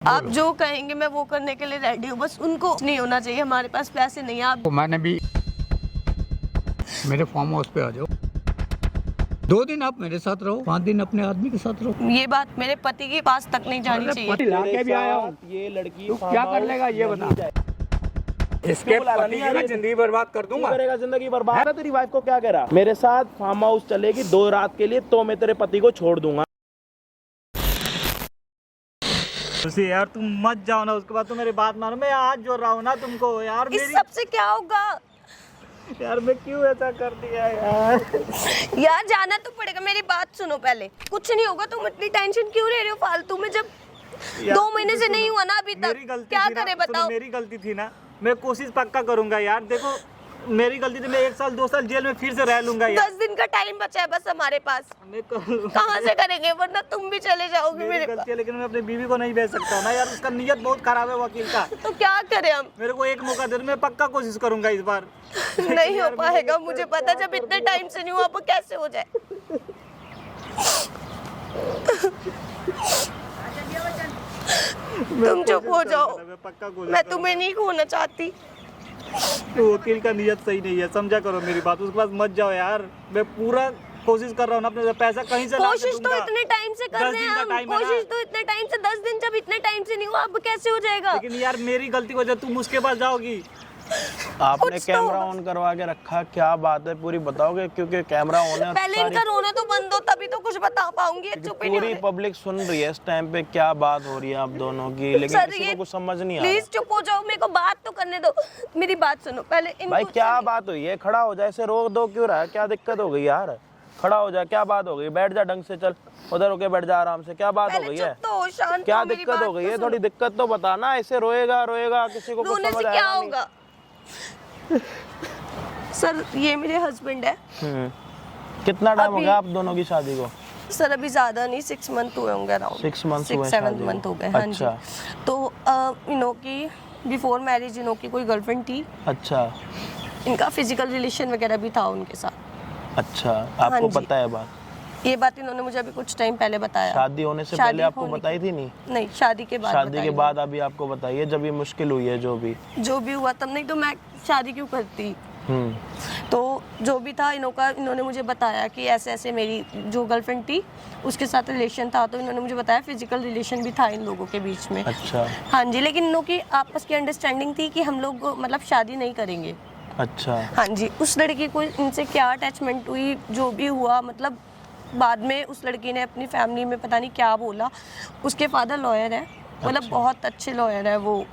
आप जो कहेंगे मैं वो करने के लिए रेडी हूँ, बस उनको नहीं होना चाहिए हमारे पास पैसे नहीं है। आप तो मैंने भी मेरे फार्म हाउस पे आ जाओ, 2 दिन आप मेरे साथ रहो, 5 दिन अपने आदमी के साथ रहो। ये बात मेरे पति के पास तक नहीं जानी चाहिए। लाके भी आया हूँ, ये लड़की तू क्या कर लेगा ये बता। इसके पति की जिंदगी बर्बाद कर दूंगा। करेगा जिंदगी बर्बाद है। तेरी वाइफ को क्या कह रहा, मेरे साथ फार्म हाउस चलेगी 2 रात के लिए तो मैं तेरे पति को छोड़ दूंगा। यार तुम मत जाओ ना, उसके बाद तो मेरी बात मानो। मैं आज जोड़ रहा हूँ ना तुमको यार। इस सब से क्या होगा यार मैं क्यों ऐसा कर दिया यार। यार जाना तो पड़ेगा, मेरी बात सुनो पहले। कुछ नहीं होगा, तुम इतनी टेंशन क्यों ले रहे हो फालतू में, जब 2 महीने से नहीं हुआ ना अभी तक। क्या करे बताओ। मेरी गलती थी ना, मैं कोशिश पक्का करूंगा यार। देखो मेरी गलती थी, मैं 1 साल 2 साल जेल में फिर से रह लूंगा यार। 10 दिन का टाइम बचा है बस हमारे पास, मैं कर कहाँ से करेंगे, वरना तुम भी चले जाओगे मेरे पास। गलती है, लेकिन मैं अपनी बीवी को नहीं भेज सकता ना यार। उसका नियत बहुत खराब है वकील का। तो क्या करें हम। मेरे को एक मौका दे दो, मैं पक्का कोशिश करूंगा इस बार। नहीं हो पाएगा मुझे पता, जब इतने टाइम से नहीं हुआ अब कैसे हो जाए। तुम चुप हो जाओ, मैं तुम्हें नहीं खोना चाहती। वकील का नियत सही नहीं है, समझा करो मेरी बात। उसके पास मत जाओ यार। मैं पूरा कोशिश कर रहा हूँ ना, अपने पैसा कहीं से ला के कोशिश तो दूंगा। इतने टाइम से कर रहे हैं हम, कोशिश तो इतने टाइम से, 10 दिन जब इतने टाइम से नहीं हुआ अब कैसे हो जाएगा। लेकिन यार मेरी गलती की वजह तुम उसके पास जाओगी। आपने कैमरा ऑन करवा के रखा, क्या बात है पूरी बताओगे? क्योंकि कैमरा ऑन है। पहले इनका रोना तो बंद हो तभी तो कुछ बता पाऊंगी। चुप ही नहीं हो पूरी रहे। पब्लिक सुन रही है इस टाइम पे, क्या बात हो रही है आप दोनों की, लेकिन सर, किसी ये को कुछ समझ नहीं आ रहा। प्लीज चुप हो जाओ, मेरे को बात तो करने दो। मेरी बात सुनो पहले। भाई क्या बात हुई है? खड़ा हो जाए, ऐसे रोक दो क्यों रहा है? क्या दिक्कत हो गई यार? खड़ा हो जा, क्या बात हो गई? बैठ जा ढंग से, चल उधर होके बैठ जा आराम से। क्या बात हो गई है? तो शांत क्या हो, मेरी दिक्कत बात हो गई तो है? सुनो। थोड़ी दिक्कत तो बताना। ऐसे रोएगा रोएगा किसी को कुछ रोने समझ से क्या आएगा नहीं। होगा। सर ये मेरे हस्बैंड है। कितना टाइम हो अभी- गया आप दोनों की शादी को? सर अभी ज्यादा नहीं, 6 मंथ हुए होंगे अराउंड। 6 months हुए 7 शादी को। मंथ हो गए। हाँ अच्छा। जी। तो इनो की बिफोर मैरिज इनो की कोई गर्लफ्रेंड थी। अच्छा इनका फिजिकल रिलेशन वगैरह भी था उनके साथ। अच्छा, हाँ आपको जी। पता है बात? ये बात इन्होंने मुझे अभी कुछ टाइम पहले बताया। शादी होने से शादी पहले आपको होने बताई थी? नहीं, नहीं शादी के बाद शादी के बताई बाद अभी आपको बताइए, जब ये मुश्किल हुई है जो भी। जो भी हुआ तब, नहीं तो मैं शादी क्यों करती। तो जो भी था इन्होंने मुझे बताया कि ऐसे ऐसे मेरी जो गर्लफ्रेंड थी उसके साथ रिलेशन था। तो इन्होंने मुझे बताया फिजिकल रिलेशन भी था इन लोगों के बीच में। अच्छा हाँ जी, लेकिन इन लोगों की आपस की अंडरस्टैंडिंग थी कि हम लोग मतलब शादी नहीं करेंगे। अच्छा हाँ जी, उस लड़की को इनसे क्या अटैचमेंट हुई जो भी हुआ, मतलब बाद में उस लड़की ने अपनी फैमिली में पता नहीं क्या बोला। उसके फादर लॉयर है, मतलब अच्छा। बहुत अच्छे लॉयर है वो,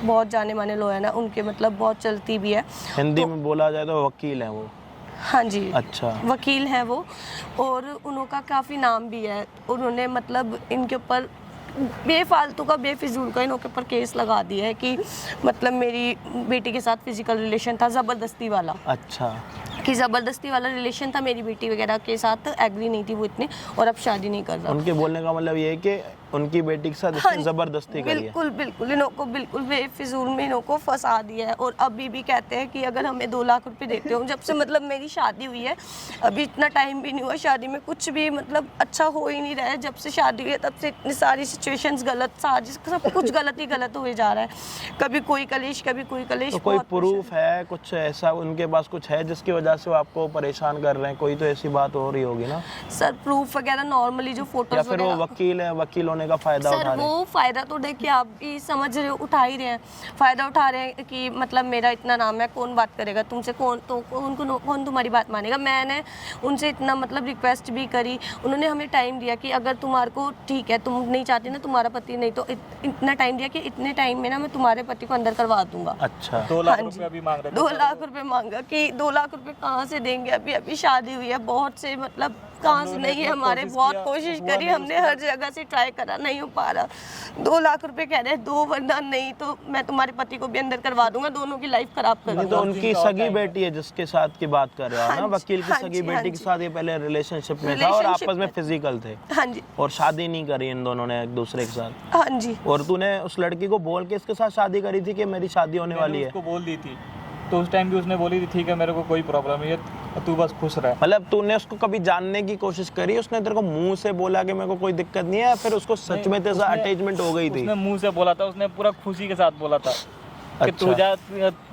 बहुत जाने माने लॉयर है उनके, मतलब बहुत चलती भी है। हिंदी में बोला जाए तो वकील है वो। हाँ जी, अच्छा वकील हैं वो, और उनका काफ़ी नाम भी है। उन्होंने मतलब इनके ऊपर बेफालतू का बेफिजूल का इनके ऊपर केस लगा दिया है कि मतलब मेरी बेटी के साथ फिजिकल रिलेशन था, ज़बरदस्ती वाला। अच्छा कि ज़बरदस्ती वाला रिलेशन था, मेरी बेटी वगैरह के साथ एग्री नहीं थी वो इतने, और अब शादी नहीं कर रहा। उनके बोलने का मतलब ये है कि उनकी बेटी के साथ हाँ इसने जी, जबरदस्ती करी है। बिल्कुल बिल्कुल इनको बिल्कुल बेफिजूल में इनको फंसा दिया है। और अभी भी कहते हैं कि अगर हमें 2 लाख रुपए देते हो, जब से मतलब मेरी शादी हुई है अभी इतना टाइम भी नहीं हुआ शादी में, कुछ भी मतलब अच्छा हो ही नहीं रहा है। जब से शादी हुई है तब से इतनी सारी सिचुएशंस गलत, साजिश, सब कुछ गलत ही गलत हुए जा रहा है। कभी कोई कलेश कभी कोई कलेश। तो कोई बहुत प्रूफ है कुछ ऐसा उनके पास कुछ है जिसकी वजह से वो आपको परेशान कर रहे हैं? कोई तो ऐसी बात हो रही होगी ना। सर प्रूफ वगैरह नॉर्मली जो या फोटोज फिर वो वकील है, वकील होने का फायदा उठा सर रहे हैं? वो फायदा तो देखिए आप भी समझ रहे हो, उठा ही रहे हैं, फायदा उठा रहे हैं कि मतलब मेरा इतना नाम है, कौन बात करेगा तुमसे, कौन तुम्हारी बात मानेगा। मैंने उनसे इतना मतलब रिक्वेस्ट भी करी, उन्होंने हमें टाइम दिया कि अगर तुम्हारे को ठीक है, तुम नहीं चाहती ना तुम्हारा पति, नहीं तो इतना टाइम दिया कि इतने टाइम में ना मैं तुम्हारे पति को अंदर करवा दूंगा। अच्छा 2 लाख हाँ रुपए जी। अभी मांग रहे 2 लाख रुपए मांगा कि 2 लाख रुपए कहाँ से देंगे, अभी अभी शादी हुई है, बहुत से मतलब कहाँ से नहीं है हमारे, बहुत कोशिश करी हमने, हर जगह से ट्राई करा, नहीं हो पा रहा। 2 लाख रुपए कह रहे हैं, 2 वरना नहीं तो मैं तुम्हारे पति को भी अंदर करवा दूंगा, दोनों की लाइफ खराब कर नहीं दूंगा। तो उनकी सगी बेटी है जिसके साथ की बात कर रहे हो ना, हाँ जी, वकील की हाँ सगी जी, हाँ बेटी के जी। साथ ये पहले रिलेशनशिप में था और Relationship आपस में में। फिजिकल थे हाँ जी और शादी नहीं करी इन दोनों ने एक दूसरे के साथ। हाँ जी। और तूने उस लड़की को बोल के इसके साथ शादी करी थी कि मेरी शादी होने वाली है? उसको बोल दी थी, तो उस टाइम भी उसने बोली थी ठीक है मेरे को कोई प्रॉब्लम नहीं है, और तू बस खुश रह। मतलब तूने उसको कभी जानने की कोशिश करी? उसने तेरे को मुंह से बोला कि मेरे को कोई दिक्कत नहीं है, या फिर उसको सच में तेरे साथ अटैचमेंट हो गई थी? उसने मुंह से बोला था, उसने पूरा खुशी के साथ बोला था कि तू जा,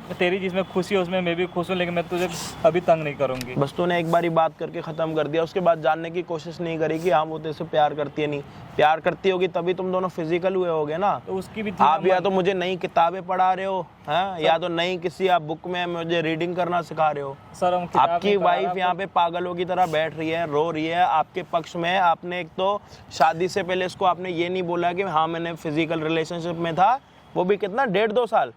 तेरी जिसमें खुशी है उसमें मैं भी खुश हूँ, लेकिन मैं तुझे अभी तंग नहीं करूंगी। बस तूने एक बारी बात करके ख़त्म कर दिया, उसके बाद जानने की कोशिश नहीं करी कि हाँ वो तेरे से प्यार करती है नहीं? प्यार करती होगी तभी तुम दोनों फिजिकल हुए होगे ना। तो उसकी भी थी आप या तो मुझे नई किताबें पढ़ा रहे हो हैं, या तो नई किसी आप बुक में मुझे रीडिंग करना सिखा रहे हो। सर हम किताब आपकी नहीं पढ़ा वाइफ रहा, यहाँ पे पागलों की तरह बैठ रही है, रो रही है आपके पक्ष में। आपने एक तो शादी से पहले इसको आपने ये नहीं बोला कि हाँ मैंने फिजिकल रिलेशनशिप में था, वो भी कितना 1.5-2 साल,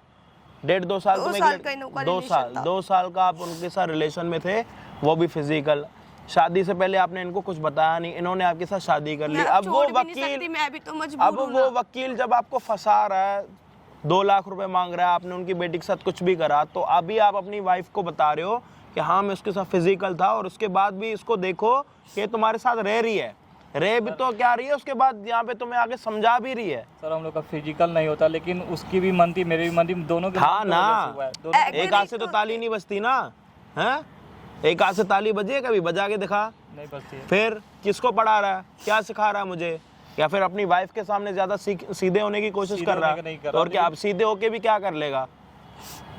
1.5-2 साल, 2 साल का आप उनके साथ रिलेशन में थे, वो भी फिजिकल। शादी से पहले आपने इनको कुछ बताया नहीं, इन्होंने आपके साथ शादी कर ली। अब वो वकील, मैं भी तो मजबूर अब वो वकील जब आपको फंसा रहा है, 2 लाख रुपए मांग रहा है, आपने उनकी बेटी के साथ कुछ भी करा, तो अभी आप अपनी वाइफ को बता रहे हो कि हाँ मैं उसके साथ फिजिकल था, और उसके बाद भी इसको देखो कि तुम्हारे साथ रह रही है, रह भी तो क्या रही है, उसके बाद यहाँ पे तुम्हें आगे समझा भी रही है। सर हम लोग का फिजिकल नहीं होता, लेकिन उसकी भी मन थी, मेरी भी मन थी, दोनों के हाँ मन ना, की वजह से हुआ है। एक हाथ से तो ताली नहीं बजती ना, हैं? एक हाथ से ताली बजी है कभी? बजा के दिखा। नहीं बचती है। फिर किसको पढ़ा रहा है, क्या सिखा रहा है मुझे? या फिर अपनी वाइफ के सामने ज्यादा सीधे होने की कोशिश कर रहा है? और क्या अब सीधे होके भी क्या कर लेगा?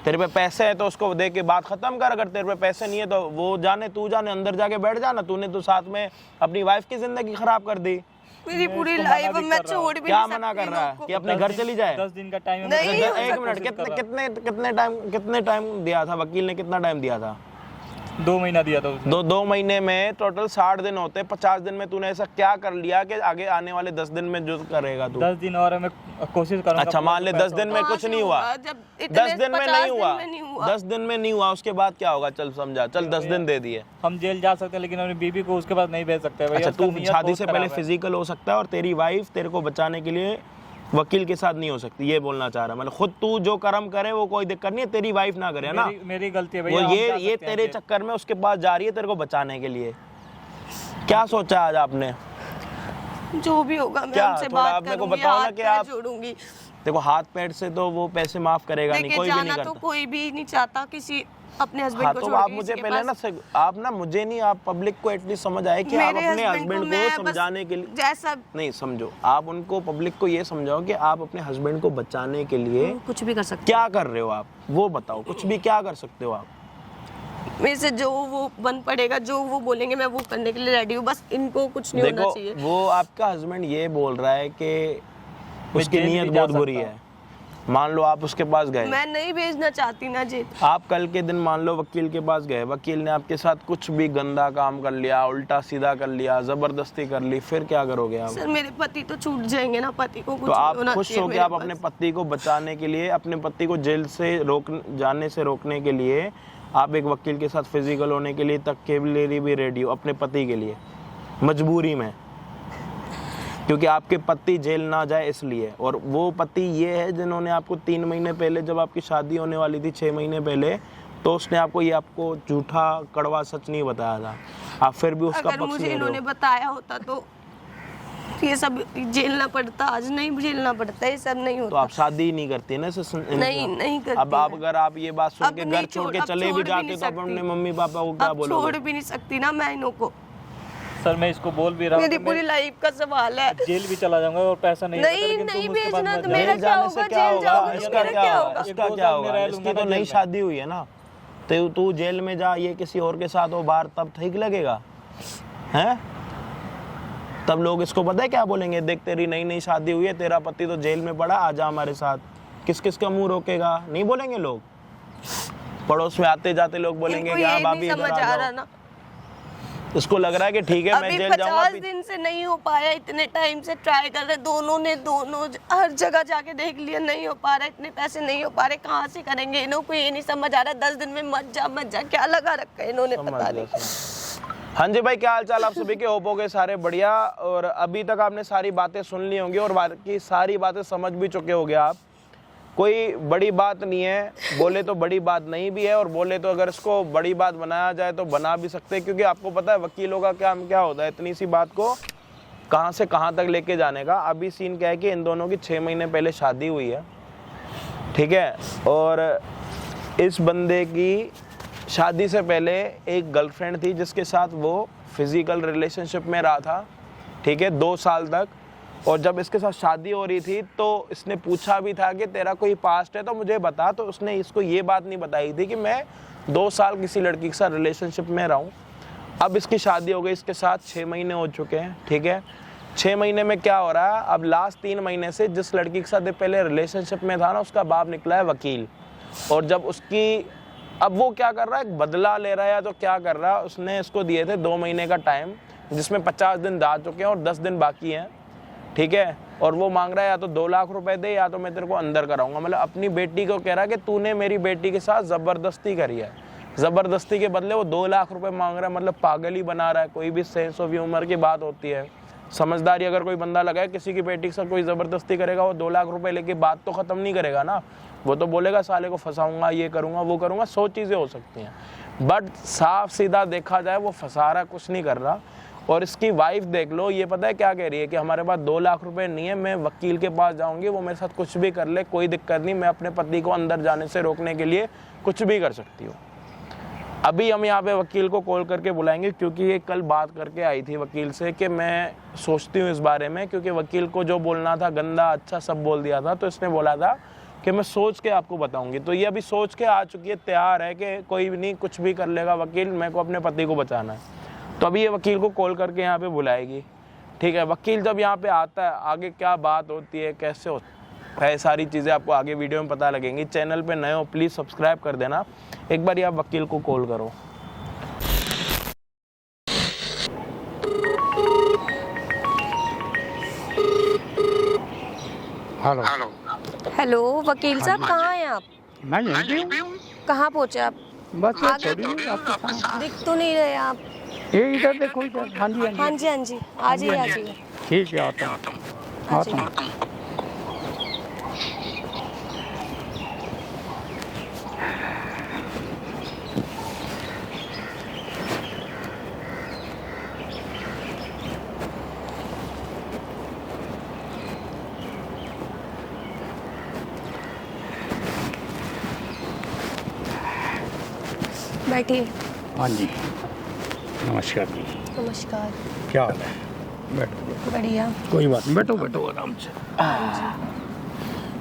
तेरे पे पैसे है तो उसको दे के बात खत्म कर, अगर तेरे पे पैसे नहीं है तो वो जाने, तू जाने, अंदर जाके बैठ जाना। तूने तो साथ में अपनी वाइफ की जिंदगी खराब कर दी। मेरी पूरी लाइफ मैं छोड़ भी क्या नहीं मना कर सकती रहा है लोगों कि अपने घर चली जाए? 10 दिन का टाइम नहीं, एक मिनट, कितने टाइम दिया था वकील ने? कितना टाइम दिया था? 2 महीना दिया था उसने। 2 महीने में टोटल 60 दिन होते। 50 दिन में तूने ऐसा क्या कर लिया कि आगे आने वाले 10 दिन में जो करेगा तू? 10 दिन और मैं कोशिश करूंगा। अच्छा मान ले 10 दिन में कुछ नहीं हुआ, 10 दिन में नहीं हुआ, 10 दिन में नहीं हुआ, उसके बाद क्या होगा? चल समझा, चल 10 दिन दे दिए। हम जेल जा सकते हैं, लेकिन अपनी बीबी को उसके पास नहीं भेज सकते भैया। अच्छा तू शादी से पहले फिजिकल हो सकता है, और तेरी वाइफ तेरे को बचाने के लिए वकील के साथ नहीं हो सकती, ये बोलना चाह रहा है? मतलब खुद तू जो कर्म करे वो कोई दिक्कत नहीं है, तेरी वाइफ ना करे, है ना? मेरी गलती है वो भैया। ये तेरे चक्कर में उसके पास जा रही है तेरे को बचाने के लिए। क्या सोचा आज आपने? जो भी होगा मैं क्या उनसे थोड़ा बात आप मेरे को करूंगी, बताओ ना हाथ कि पैर आप जोड़ूंगी। देखो हाथ पैर से तो वो पैसे माफ करेगा नहीं, लेके कोई भी नहीं जाना करता। तो कोई भी नहीं चाहता किसी अपने हस्बैंड हाँ को तो छोड़ आप के मुझे किसी के पहले पास। ना आप ना मुझे नहीं, आप पब्लिक को एटलीस्ट समझ आए कि आप मेरे अपने husband हस्बैंड मैं को बस समझाने के लिए जैसा नहीं, समझो आप उनको, पब्लिक को ये समझाओ कि आप अपने हस्बैंड को बचाने के लिए कुछ भी कर सकते क्या कर रहे हो आप, वो बताओ। कुछ भी क्या कर सकते हो आप? मेरे से जो वो बन पड़ेगा, जो वो बोलेंगे मैं वो करने के लिए रेडी हूँ, बस इनको कुछ नहीं होना देखो चाहिए। वो आपका हस्बैंड ये बोल रहा है कि उसकी जेल नीयत नहीं जा बहुत बुरी सकता। है। मान लो आप उसके पास गए, मैं नहीं भेजना चाहती ना जी। आप कल के दिन मान लो वकील के पास गए, वकील ने आपके साथ कुछ भी गंदा काम कर लिया, उल्टा सीधा कर लिया, जबरदस्ती कर ली, फिर क्या करोगे आप? सर मेरे पति तो छूट जाएंगे ना, पति को कुछ तो आप नहीं होना खुश चाहिए हो कि मेरे आप अपने पास। पति को बचाने के लिए, अपने पति को जेल से जाने से रोकने के लिए आप एक वकील के साथ फिजिकल होने के लिए तक के लिए भी रेडी हो अपने पति के लिए, मजबूरी में, क्योंकि आपके पति जेल ना जाए इसलिए। और वो पति ये है जिन्होंने आपको 3 महीने पहले, जब आपकी शादी होने वाली थी 6 महीने पहले, तो उसने आपको ये आपको झूठा कड़वा सच नहीं बताया था, आप फिर भी उसका अगर पक्ष मुझे ले रहे इन्होंने हो। बताया होता तो ये सब झेलना पड़ता, आज नहीं झेलना पड़ता, ये सब नहीं तो होता। आप शादी ही नहीं करती ना इससे नहीं करती अब आप मैं। अगर आप ये बात सुन अब के नहीं घर छोड़ के अब चले भी छोड़ जाते नहीं तो आप सकती। अपने मम्मी पापा को क्या अब बोलोगे? छोड़ भी नहीं सकती ना मैं इन्हों को। सर मैं इसको बोल भी रहा हूँ मेरी कि पूरी मैं लाइफ का सवाल है। जेल भी चला जाऊंगा और पैसा नहीं होगा, नहीं लेकिन तुम नहीं उसके पास भेजना मत तो जाओ। मेरा जेल क्या जाने से होगा? क्या जेल होगा? जाओगे तो इसका मेरा क्या क्या होगा? होगा? इसका 1-2 क्या साल में होगा? रह इसकी लूंगा तो ना नई जेल शादी हुई है ना, तो तू जेल में जा, ये किसी और के साथ हो बाहर, तब ठीक लगेगा? हैं? तब लोग इसको पता है क्या बोलेंगे? देख तेरी नई शादी हुई है, तेरा पति तो जेल में पड़ा, आजा हमारे साथ। किस किस का मुंह रोकेगा? नहीं बोलेंगे लोग? पड़ोस में आते जाते लोग बोलेंगे इनको कि हाँ ये भाभी नहीं इधर समझ आ आ रहा जाओ। ना। इसको लग रहा है कि ठीक है मैं अभी जेल जाऊंगा। 50 दिन से नहीं हो पाया, इतने टाइम से ट्राई कर रहे, दोनों हर जगह जाके देख लिया, नहीं हो पा रहा, इतने पैसे नहीं हो पा रहे, कहाँ से करेंगे? इन्हों को ये नहीं समझ आ रहा, 10 दिन में मत जा क्या लगा रखा है इन्होंने, पता नहीं। हाँ जी भाई, क्या हाल चाल आप सभी के? होप हो गए सारे बढ़िया। और अभी तक आपने सारी बातें सुन ली होंगी और बाकी सारी बातें समझ भी चुके होंगे आप। कोई बड़ी बात नहीं है, बोले तो बड़ी बात नहीं भी है, और बोले तो अगर इसको बड़ी बात बनाया जाए तो बना भी सकते हैं, क्योंकि आपको पता है वकीलों का काम क्या होता है, इतनी सी बात को कहाँ से कहाँ तक लेके जाने का। अभी सीन क्या है कि इन दोनों की 6 महीने पहले शादी हुई है, ठीक है, और इस बंदे की शादी से पहले एक गर्लफ्रेंड थी जिसके साथ वो फिजिकल रिलेशनशिप में रहा था, ठीक है, 2 साल तक। और जब इसके साथ शादी हो रही थी तो इसने पूछा भी था कि तेरा कोई पास्ट है तो मुझे बता, तो उसने इसको ये बात नहीं बताई थी कि मैं 2 साल किसी लड़की के साथ रिलेशनशिप में रहा हूँ। अब इसकी शादी हो गई, इसके साथ 6 महीने हो चुके हैं, ठीक है। 6 महीने में क्या हो रहा है, अब लास्ट 3 महीने से जिस लड़की के साथ ये पहले रिलेशनशिप में था ना, उसका बाप निकला है वकील। और जब उसकी, अब वो क्या कर रहा है, बदला ले रहा है या तो क्या कर रहा है, उसने इसको दिए थे 2 महीने का टाइम, जिसमें 50 दिन जा चुके हैं और 10 दिन बाकी हैं, ठीक है। और वो मांग रहा है या तो 2 लाख रुपए दे या तो मैं तेरे को अंदर कराऊंगा। मतलब अपनी बेटी को कह रहा है कि तूने मेरी बेटी के साथ ज़बरदस्ती करी है, ज़बरदस्ती के बदले वो 2 लाख रुपए मांग रहा है। मतलब पागल ही बना रहा है। कोई भी सेंस ऑफ ह्यूमर की बात होती है, समझदारी अगर कोई बंदा लगाए, किसी की बेटी के साथ कोई ज़बरदस्ती करेगा, वो 2 लाख रुपए लेके बात तो ख़त्म नहीं करेगा ना, वो तो बोलेगा साले को फंसाऊंगा, ये करूँगा, वो करूँगा, 100 चीज़ें हो सकती हैं। बट साफ सीधा देखा जाए वो फंसा रहा, कुछ नहीं कर रहा। और इसकी वाइफ देख लो, ये पता है क्या कह रही है कि हमारे पास 2 लाख रुपए नहीं है, मैं वकील के पास जाऊंगी, वो मेरे साथ कुछ भी कर ले, कोई दिक्कत नहीं, मैं अपने पति को अंदर जाने से रोकने के लिए कुछ भी कर सकती हूँ। अभी हम यहाँ पे वकील को कॉल करके बुलाएंगे, क्योंकि ये कल बात करके आई थी वकील से कि मैं सोचती हूँ इस बारे में, क्योंकि वकील को जो बोलना था गंदा अच्छा सब बोल दिया था, तो इसने बोला था कि मैं सोच के आपको बताऊंगी। तो ये अभी सोच के आ चुकी है, तैयार है कि कोई भी नहीं, कुछ भी कर लेगा वकील, मेरे को अपने पति को बचाना है। तो अभी ये वकील को कॉल करके यहाँ पे बुलाएगी, ठीक है। वकील जब यहाँ पे आता है, आगे क्या बात होती है, कैसे होता है, सारी चीज़ें आपको आगे वीडियो में पता लगेंगी। चैनल पे नए हो प्लीज़ सब्सक्राइब कर देना। एक बार आप वकील को कॉल करो। हेलो। हेलो वकील साहब, कहाँ हैं आप? मैं यहीं पे हूँ, कहाँ पहुँचे आप? बस ये थोड़ी नहीं आपके सामने। दिख तो नहीं रहे आप। ये इधर देखो, इधर। हाँ जी, हाँ जी, हाँ जी, आ जाइए, आ जाइए। ठीक है, आता हूँ, आता हूँ। बैठिए। हाँ जी, नमस्कार जी। नमस्कार। क्या हाल है? बैठो। बढ़िया। कोई बात नहीं, बैठो बैठो आराम से।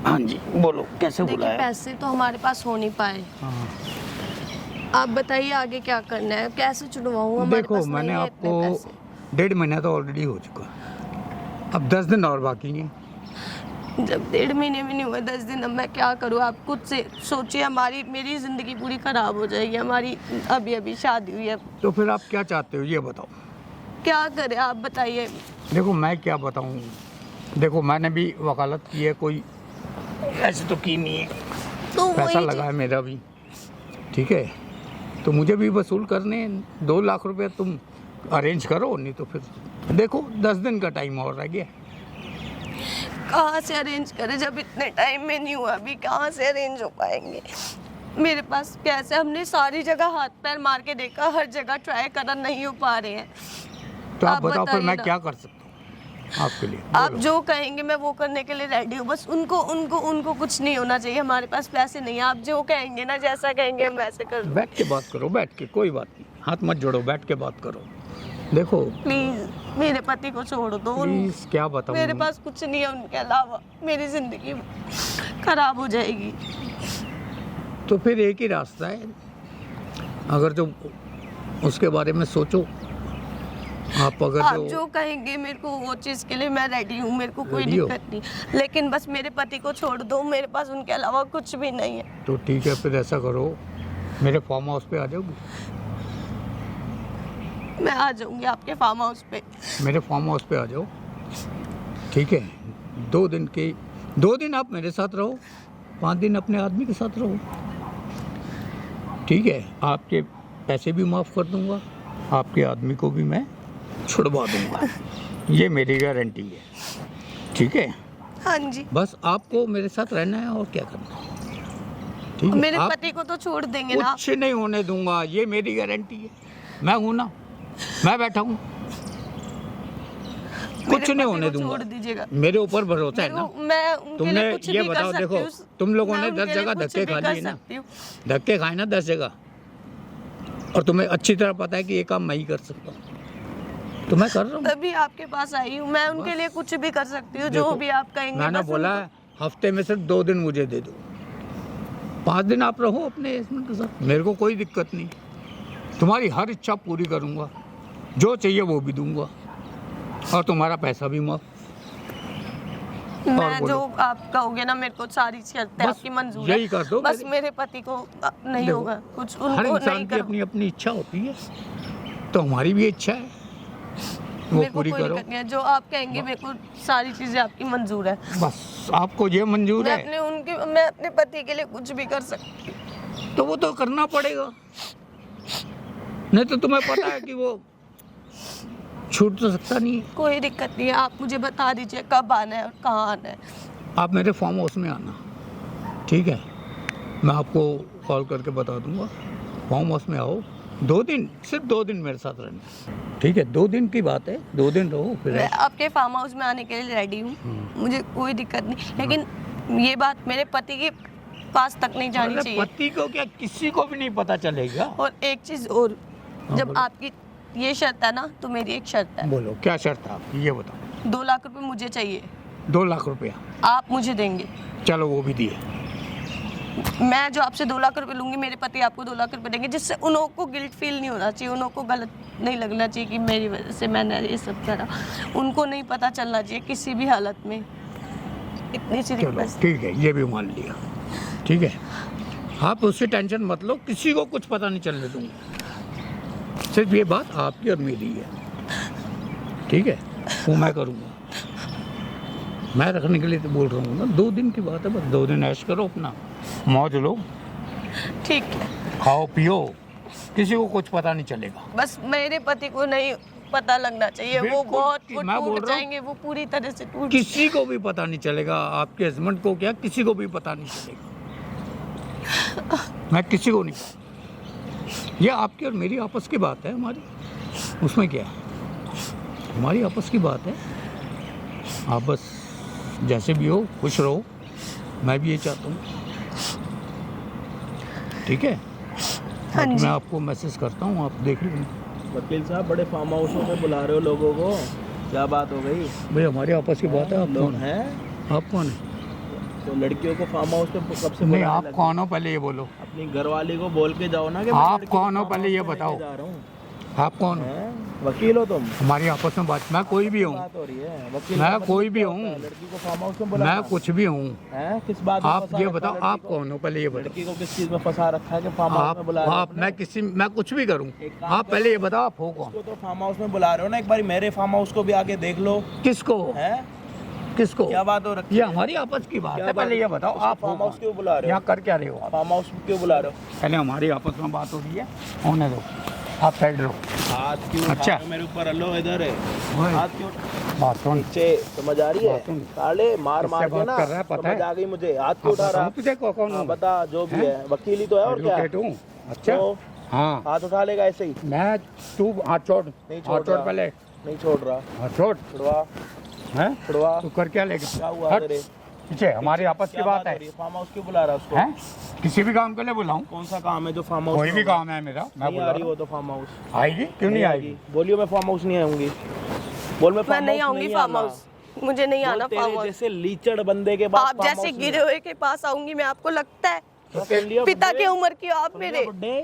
हाँ जी, बोलो कैसे देखिए, बुलाया? पैसे तो हमारे पास हो नहीं पाए। हाँ। आप बताइए आगे क्या करना है, कैसे छुड़वाऊँ? हमारे देखो, पास मैंने नहीं है इतने आपको पैसे। 1.5 महीना तो ऑलरेडी हो चुका, अब 10 दिन और बाकी हैं। जब 1.5 महीने भी नहीं हुए, 10 दिन, अब मैं क्या करूँ? आप खुद से सोचिए, मेरी ज़िंदगी पूरी ख़राब हो जाएगी। हमारी अभी शादी हुई है। तो फिर आप क्या चाहते हो, ये बताओ। क्या करें आप बताइए। देखो, मैं क्या बताऊँ, देखो मैंने भी वकालत की है, कोई ऐसे तो की नहीं है, तो पैसा वही लगा है मेरा भी, ठीक है। तो मुझे भी वसूल करने 2 लाख रुपए तुम अरेंज करो, नहीं तो फिर देखो 10 दिन का टाइम और रह गया। कहाँ से अरेंज करें जब इतने टाइम में नहीं हुआ? अभी कहाँ से अरेंज हो पाएंगे? मेरे पास कैसे? हमने सारी जगह हाथ पैर मार के देखा, हर जगह ट्राई करा, नहीं हो पा रहे हैं। तो आप बताओ फिर बताइए मैं ना। क्या कर सकता हूँ आपके लिए? आप बोलो। जो कहेंगे मैं वो करने के लिए रेडी हूँ। बस उनको कुछ नहीं होना चाहिए। हमारे पास पैसे नहीं है। आप जो कहेंगे ना, जैसा कहेंगे हम वैसे कर लूँ। बैठ के बात करो, बैठ के, कोई बात नहीं, हाथ मत जोड़ो, बैठ के बात करो। देखो प्लीज मेरे पति को छोड़ दो। प्लीज, क्या बताऊँ, मेरे पास कुछ नहीं है उनके अलावा। मेरी जिंदगी खराब हो जाएगी। तो फिर एक ही रास्ता है, अगर जो उसके बारे में सोचो आप, अगर आप जो कहेंगे मेरे को वो चीज़ के लिए मैं रेडी हूँ। मेरे को कोई रेडी हो? दिक्कत नहीं, लेकिन बस मेरे पति को छोड़ दो। मेरे पास उनके अलावा कुछ भी नहीं है। तो ठीक है, फिर ऐसा करो, मेरे फार्म हाउस पे आ जाओगी? मैं आ जाऊंगी आपके फार्म हाउस पे। मेरे फार्म हाउस पे आ जाओ, ठीक है। 2 दिन आप मेरे साथ रहो, 5 दिन अपने आदमी के साथ रहो, ठीक है। आपके पैसे भी माफ़ कर दूंगा, आपके आदमी को भी मैं छुड़वा दूंगा, ये मेरी गारंटी है, ठीक है। हाँ जी। बस आपको मेरे साथ रहना है और क्या करना है, ठीक है। मेरे आप पति को तो छोड़ देंगे ना? कुछ नहीं होने दूंगा, ये मेरी गारंटी है। मैं हूं ना, मैं बैठा हूँ, कुछ नहीं होने दूंगा। छोड़ दीजिएगा। मेरे ऊपर भरोसा है ना? मैं उनके तुमने लिए कुछ ये भी कर बताओ, सकती देखो हूँ। तुम लोगों मैं ने उनके 10 लिए जगह कुछ धक्के भी खा कर लिए ना, सकती हूँ। धक्के खाए ना 10 जगह, और तुम्हें अच्छी तरह पता है कि ये काम मैं ही कर सकता हूँ, तो मैं कर रहा हूँ। तभी आपके पास आई हूँ, मैं उनके लिए कुछ भी कर सकती हूँ, जो देखो, भी आप कहेंगे। मैंने बस बोला है हफ्ते में सिर्फ 2 दिन मुझे दे दो, 5 दिन आप रहो अपने हस्बैंड के साथ, मेरे को कोई दिक्कत नहीं। तुम्हारी हर इच्छा पूरी करूँगा, जो चाहिए वो भी दूंगा, और तुम्हारा पैसा भी माफ। मैं जो आप कहोगे ना, मेरे को सारी शर्तें बस आपकी मंजूर है। यही कर दो। बस मेरे पति को नहीं देखो, होगा कुछ, हर उनको इंसान नहीं की करो। अपनी अपनी इच्छा होती है, तो हमारी भी इच्छा है वो मेरे को पूरी कोई करो। दिक्कत नहीं है, जो आप कहेंगे मेरे को सारी चीजें आपकी मंजूर है। बस आपको ये मंजूर है मैं अपने पति के लिए कुछ भी कर सकती हूँ। तो वो तो करना पड़ेगा, नहीं तो तुम्हें पता है कि वो छूट तो सकता नहीं है। कोई दिक्कत नहीं है, आप मुझे बता दीजिए कब आना है और कहाँ आना है। आप मेरे फार्म हाउस में आना, ठीक है? मैं आपको कॉल करके बता दूंगा। फार्म हाउस में आओ, 2 दिन, सिर्फ 2 दिन मेरे साथ रहना, ठीक है? 2 दिन की बात है, 2 दिन रहो फिर। मैं आपके फार्म हाउस में आने के लिए रेडी हूँ, मुझे कोई दिक्कत नहीं, लेकिन ये बात मेरे पति के पास तक नहीं जानी अरे चाहिए। पति को क्या, किसी को भी नहीं पता चलेगा। और एक चीज और, जब बोलो। आपकी ये शर्त है ना, तो मेरी एक शर्त है। बोलो क्या शर्त है आपकी, ये बताओ। 2 लाख रुपए मुझे चाहिए, 2 लाख रुपया, आप मुझे देंगे। चलो वो भी दिए। मैं जो आपसे 2 लाख रुपए लूंगी, मेरे पति आपको 2 लाख रुपए देंगे, जिससे उन को गिल्ट फील नहीं होना चाहिए, उनको गलत नहीं लगना चाहिए कि मेरी वजह से मैंने ये सब करा। उनको नहीं पता चलना चाहिए किसी भी हालत में। इतनी सी चलो रिक्वेस्ट। ठीक है, ये भी मान लिया, ठीक है? आप उससे टेंशन मत लो, किसी को कुछ पता नहीं चलने दूंगा। सिर्फ ये बात आपकी और मेरी है, ठीक है? वो मैं करूँगा, मैं रखने के लिए तो बोल रहा हूँ ना। 2 दिन की बात है, बस 2 दिन ऐश करो, अपना मौज लो, ठीक है, खाओ पियो, किसी को कुछ पता नहीं चलेगा। बस मेरे पति को नहीं पता लगना चाहिए। वो बिल्कुल, बहुत मैं बोल टूट रहा हूँ, जाएंगे, वो पूरी तरह से टूट। किसी को भी पता नहीं चलेगा, आपके हस्बैंड को क्या, किसी को भी पता नहीं चलेगा। मैं किसी को नहीं, ये आपकी और मेरी आपस की बात है, हमारी, उसमें क्या है, हमारी आपस की बात है। आप बस जैसे भी हो खुश रहो, मैं भी ये चाहता हूँ, ठीक है? हाँ बाकी जी। मैं आपको मैसेज करता हूँ, आप देख लो। वकील साहब, बड़े फार्म हाउसों में बुला रहे हो लोगों को, क्या बात हो गई? भाई हमारी आपस की बात है। आप लोग कौन है? हैं आप कौन है? तो लड़कियों को फार्म हाउस पे कब से नहीं, बुलाने आप लगे? कौन हो पहले ये बोलो। अपनी घरवाली को बोल के जाओ ना कि मैं आप लड़की को कौन हो, फार्म पहले हाउस ये पे लेके बताओ। जा रहा हूँ। आप कौन हो? हैं? वकील हो तुम? हमारी आपस में बात, मैं कोई भी हूँ, बात हो रही है वकील मैं का मतलब कोई भी क्या हूँ। होता है? लड़की को फार्म हाउस में बुलाना मैं कुछ भी हूँ। है? किस बात में आप फंसा ये रखा बताओ, लड़की आप को? कौन हो पहले ये बताओ। लड़की को किस चीज में फंसा रखा है कि फार्म हाउस में बुला रहे हो आप अपने? मैं किसी, मैं कुछ भी करूँ, एक काम आप पहले ये बताओ आप हो कौन? उसको तो फार्म हाउस में बुला रहे हो ना, एक बार मेरे फार्म हाउस को भी आके देख लो। किसको? है किसको? क्या बात हो रखी ये है? हमारी आपस की बात क्या है, पहले बात- ये बताओ उसको आप हो फार्म हाउस कौन? क्यों बुला रहे हो? यहाँ कर क्या रहे हो आप? फार्म हाउस क्यों बुला रहे हो? पहले हमारी आपस में बात हो रही है, होने दो, आप साइड रहो। हाथ क्यों उठा अच्छा। रहे हो मेरे ऊपर? अल्लो इधर है, ओए, हाथ क्यों? बात सुन, नीचे समझ आ रही है? बात सुन। साले मार किससे मार के बात ना कर रहा है, पता समझ है? आ गई मुझे। हाथ क्यों उठा रहा? बताओ तुझे कौन हाँ, हूँ? बता जो भी हैं? है, वकील ही तो है और क्या? एडवोकेट हूँ। अच्छा, तो हाँ, हाथ उठा लेगा ऐसे ही? मैं, तू हाथ छोड़, नहीं हाथ छोड़ छोड़ रहा। पहले, नहीं छोड़ रहा। हाथ छोड़, छुड़वा हैं? छुड़वा। तू कर क्या लेगा? क्या हुआ हट, तेरे? पीछे, हमारी आपस की क्या बात हो है। रही फार्म हाउस क्यों बुला रहा है उसको? हैं? किसी भी काम के लिए बुलाऊं? कौन सा काम है जो फार्म हाउस कोई में भी होगा? काम है मेरा, मैं नहीं बुला आ रही रहा वो हूं। तो फार्म हाउस। आएगी क्यों नहीं आएगी? बोलियो मैं फार्म हाउस नहीं आऊंगी। बोल मैं मैं फार्म नहीं हाउस आऊंगी फार्म आना। हाउस, मुझे नहीं बोल आना तेरे फार्म हाउस। जैसे लीचड़ बंदे के पास आप फार्म जैसे हाउस गिरे हुए के पास आऊंगी मैं, आपको लगता है? नहीं। सुन लिया पिता बुड्ढे? की उम्र की हो आप सुन मेरे। लिया बुड्ढे?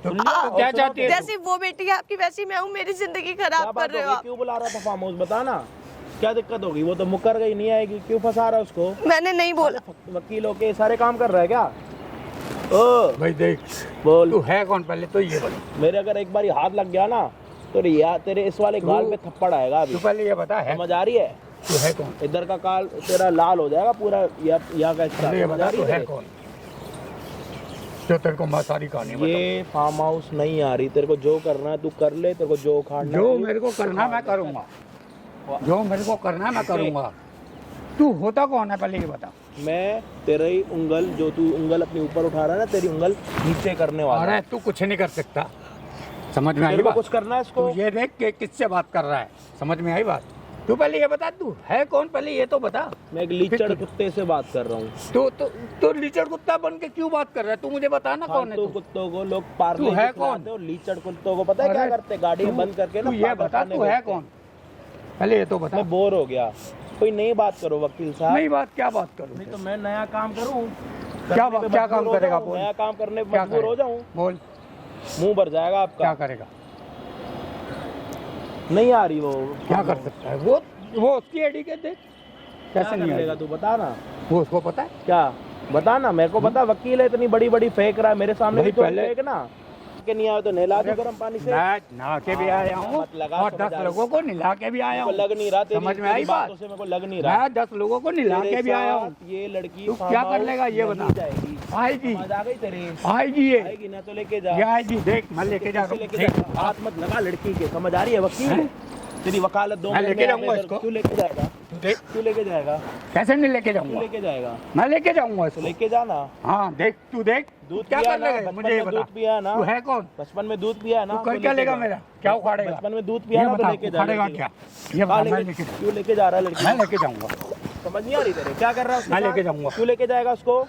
तो सुन लिया? क्या और चाहती है तू? जैसी वो बेटी है आपकी, वैसी मैं हूँ। मेरी जिंदगी क्या खराब बात कर रहे हो होगी? आप। क्यों बुला रहा था फार्म हाउस? बता ना, क्या दिक्कत होगी? वो तो मुकर गई, नहीं आएगी, क्यों फंसा रहा है उसको? मैंने नहीं बोला। वकील होके सारे काम कर रहा है क्या? ओ भाई देख, बोल। तू है कौन पहले तो ये बता। मेरे अगर एक बार हाथ लग गया ना तो तेरे इस वाले गाल पे थप्पड़ आएगा अभी। तू पहले ये बता, है समझ आ रही है? तू है कौन? इधर का काल तेरा लाल हो जाएगा पूरा, यहाँ का हिस्सा। पहले ये समझ बता आ रही तू है है? कौन, जो तेरे को मैं सारी कहानी बता। ये फार्म हाउस नहीं आ रही, तेरे को जो करना है तू कर ले, तेरे को जो उखाड़ना जो है मेरे को करना मैं करूँगा, जो मेरे को करना मैं करूँगा। तू होता कौन है पहले ये बता। मैं तेरी उंगल, जो तू उंगल अपने ऊपर उठा रहा है ना, तेरी उंगल नीचे करने वाला अरे है। तू कुछ नहीं कर सकता, समझ में आई तेरे को बात? कुछ करना है तू इसको? ये देख के किससे बात कर रहा है, समझ में आई बात? तू पहले ये बता, तू है कौन, पहले ये तो बता। मैं एक लीचड़ कुत्ते से बात कर रहा हूँ। तो लीचड़ कुत्ता बन के क्यों बात कर रहा है? तू मुझे बता ना कौन है फालतू तू? कुत्तों को लोग पार्ले तू है खिलाते कौन? हो, लीचड़ कुत्तों को पता है क्या अरे करते, गाड़ी में बंद करके ना तू ये बता, तू है कौन, पहले ये तो बता। मैं बोर हो गया, कोई नई बात करो वकील साहब। नहीं बात, क्या बात करूँ? नहीं तो मैं नया काम करूँ, क्या काम करेगा बोल? नया काम करने पे क्या मजबूर हो करेगा? जाऊँ, बोल, मुंह भर जाएगा आपका। क्या करेगा? नहीं आ रही वो, क्या कर सकता है वो उसकी एडी के देख कैसे क्या नहीं करेगा आएगा, तू बता ना, वो उसको पता है। क्या बता ना, मेरे को बता, वकील है इतनी बड़ी बड़ी फेंक रहा है मेरे सामने भाई भी, तो पहले- फेंक ना के नहीं आए तो नहला दो गर्म पानी से। मैं नहा के भी आया हूँ मत लगा, और समझ 10 आ रही। लोगों को निला के भी आया मेरे को हूँ। लग नहीं रहा, समझ में आई बात? मेरे को लग नहीं रहा। मैं 10 लोगों को निला तेरे के भी आया हूँ। साथ ये लड़की तू फार्म क्या कर हाउस लेगा ये नहीं बता। जाएगी। आएगी, समझ आ गई तेरे, आएगी ये आएगी ना तो लेके जा, ये आएगी, देख मैं लेके जा कैसे रहा लेके हूँ। जा, हाथ मत लगा लड़की के, समझ आ रही है वकील, तेरी वकालत दो मैं महीने लेके में जाऊंगा इधर- इसको। तू लेके जाएगा, देख तू लेके जाएगा, कैसे नहीं लेके तू जाऊंगा, लेके जाएगा, मैं लेके जाऊंगा तो इसको। लेके जाना। हाँ देख, तू देख दूध क्या पिया कर ना, लेगा बचपन मुझे ये में बता। दूध पिया ना, तू है कौन, बचपन में दूध पिया ना, तू कर तो क्या लेके लेगा जा। मेरा, क्या उखाड़ेगा? बचपन में दूध पिया ये ना, तो बता, लेके जा, उखाड़ेगा लेके क्या? जा। ये बता, हाँ, मैं लेके- लेके तू लेके जा रहा है लड़की, मैं लेके जाऊंगा, समझ नहीं आ रही तेरे, क्या कर रहा है उसके मैं साथ? लेके जाऊंगा। क्यों लेके जाएगा उसको,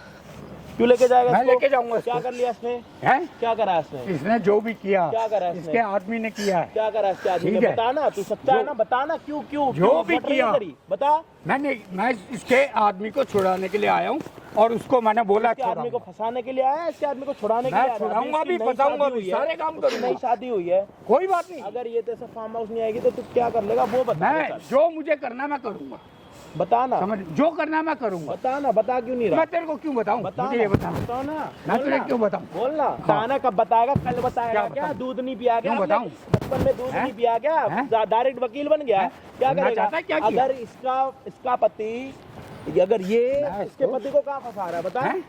क्यों लेके जाएगा मैं उसको? लेके जाऊंगा क्या इसको। कर लिया इसने, है क्या करा इसने, इसने जो भी किया, क्या करा इसने? इसके आदमी ने किया है। क्या करा इसके आदमी ने, ठीक है। बता ना, तू सच्चा है ना, बता ना, क्यों क्यों जो क्यों भी बट रही किया। है तेरी? बता, मैं इसके आदमी को छुड़ाने के लिए आया हूँ और उसको मैंने बोला इसके आदमी को फंसाने के लिए आया है, इसके आदमी को छुड़ाने के मैं लिए आया है? छुड़ाऊंगा अभी भी, इसकी नई फंसाऊंगा शादी भी, हुई है, सारे काम उसकी करूंगा। नई शादी हुई है, कोई बात नहीं, अगर ये तेरे से फार्म हाउस नहीं आएगी तो तू क्या कर लेगा वो बता, मैं जो मुझे करना मैं करूंगा, बता ना, समझ, जो करना मैं करूंगा। बता ना, बता क्यों नहीं रहा, मैं तेरे को क्यों बताऊं, बता मुझे ये बता, बताओ ना, मैं बोल तुझे ना। क्यों बताऊं? बोलना, बताना कब बताएगा, कल बताएगा क्या क्या? बताऊं? दूध नहीं पिया क्या क्यों आपने? बताऊं? बचपन में दूध हैं? नहीं पिया क्या? हैं? डायरेक्ट वकील बन गया, हैं? क्या बनना करेगा? चाहता है, क्या किया? अगर इसका पति, अगर ये मैं इसके पति को कहाँ फंसा रहा है, बता हैं?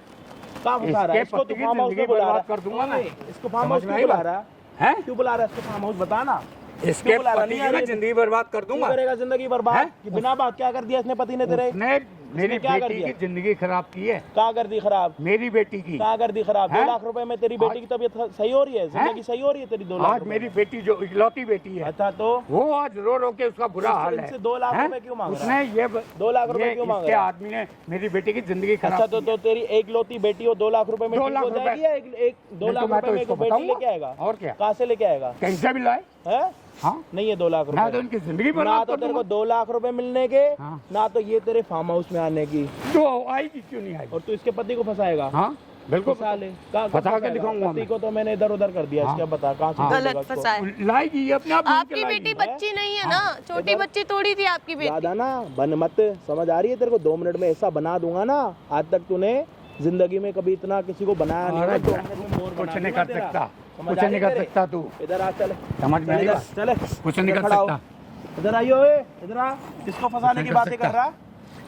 कहाँ फंसा रहा है? इसके इसको पति तू की फार्म हाउस जिंदगी में बुला रहा बर्बाद कर दूंगा मैं। है, इसको फार्म समझ हाउस में क्यों आई बुला बात? रहा है? हैं? क्यों बुला रहा है इसको फार्म हाउस, बता ना, इसके क्यों बुला रहा? पति नहीं की आ मैं रही जिंदगी बर्बाद कर क्यों दूंगा। करेगा जिंदगी बर्बाद? हैं? कि बिना बात क्या कर दिया इसने पति ने तेरे? उसने मेरी क्या कर बेटी दिया? की जिंदगी खराब की है, क्या कर दी खराब? मेरी बेटी की। क्या कर दी खराब? 2 हैं? लाख रुपए में तेरी बेटी की तबीयत सही हो रही है, जिंदगी सही हो रही है तेरी 2 लाख आज रुपए मेरी में? बेटी जो इकलौती बेटी है, अच्छा तो वो आज रो रो के उसका बुरा हाल है। इनसे 2 लाख हैं? रुपए क्यों मांग रहा उसने है? ये 2 लाख रुपए क्यों मांग इसके रहा है? आदमी ने मेरी बेटी की जिंदगी खराब अच्छा की तो तेरी एक लौती बेटी हो 2 लाख रुपए में 2 ठीक लाख हो रुपए। जाएगी या एक 2 नहीं लाख तो मैं रुपए तो में एक इसको बेटी बताऊंगा। लेके आएगा? और क्या? कहाँ से लेके आएगा? कहीं से भी लाए। है? हाँ, नहीं है 2 लाख मैं तो रुपए, इनकी जिंदगी ना बर्बाद तो कर तेरे को दूंगा। 2 लाख रुपए मिलने के, हाँ। ना तो ये तेरे फार्म हाउस में आने की, तो आएगी क्यों नहीं आएगी? और तू इसके पति को फंसाएगा? हाँ बिल्कुल, फंसा ले, कहाँ फंसा के फंसाएगा? दिखाऊंगा पति मैं। को तो मैंने इधर उधर कर दिया, हाँ। इसका बता कहाँ से हाँ। मिलेगा गलत उसको? फंसाए। लाएगी ये अपने आप ढूंढ के आपकी लाएगी। बेटी बच्ची नहीं है ना, छोटी इधर- बच्ची थोड़ी थी आपकी बेटी। ज्यादा ना बन मत, समझ आ रही है तेरे को? 2 मिनट में ऐसा बना दूंगा ना, आज तक तूने जिंदगी में कभी इतना किसी को बनाया नहीं अरे है, 2 मिनट में मोर कुछ बना नहीं दूंगा कर तेरा। सकता, समझ कुछ आ रही नहीं है कर तेरे? सकता तू, इधर आ, चल समझ में आई इधर, बात? चल कुछ नहीं इधर कर खड़ा हो। सकता। इधर आइयो, इधर आ, किसको फंसाने की कर बातें सकता। कर रहा?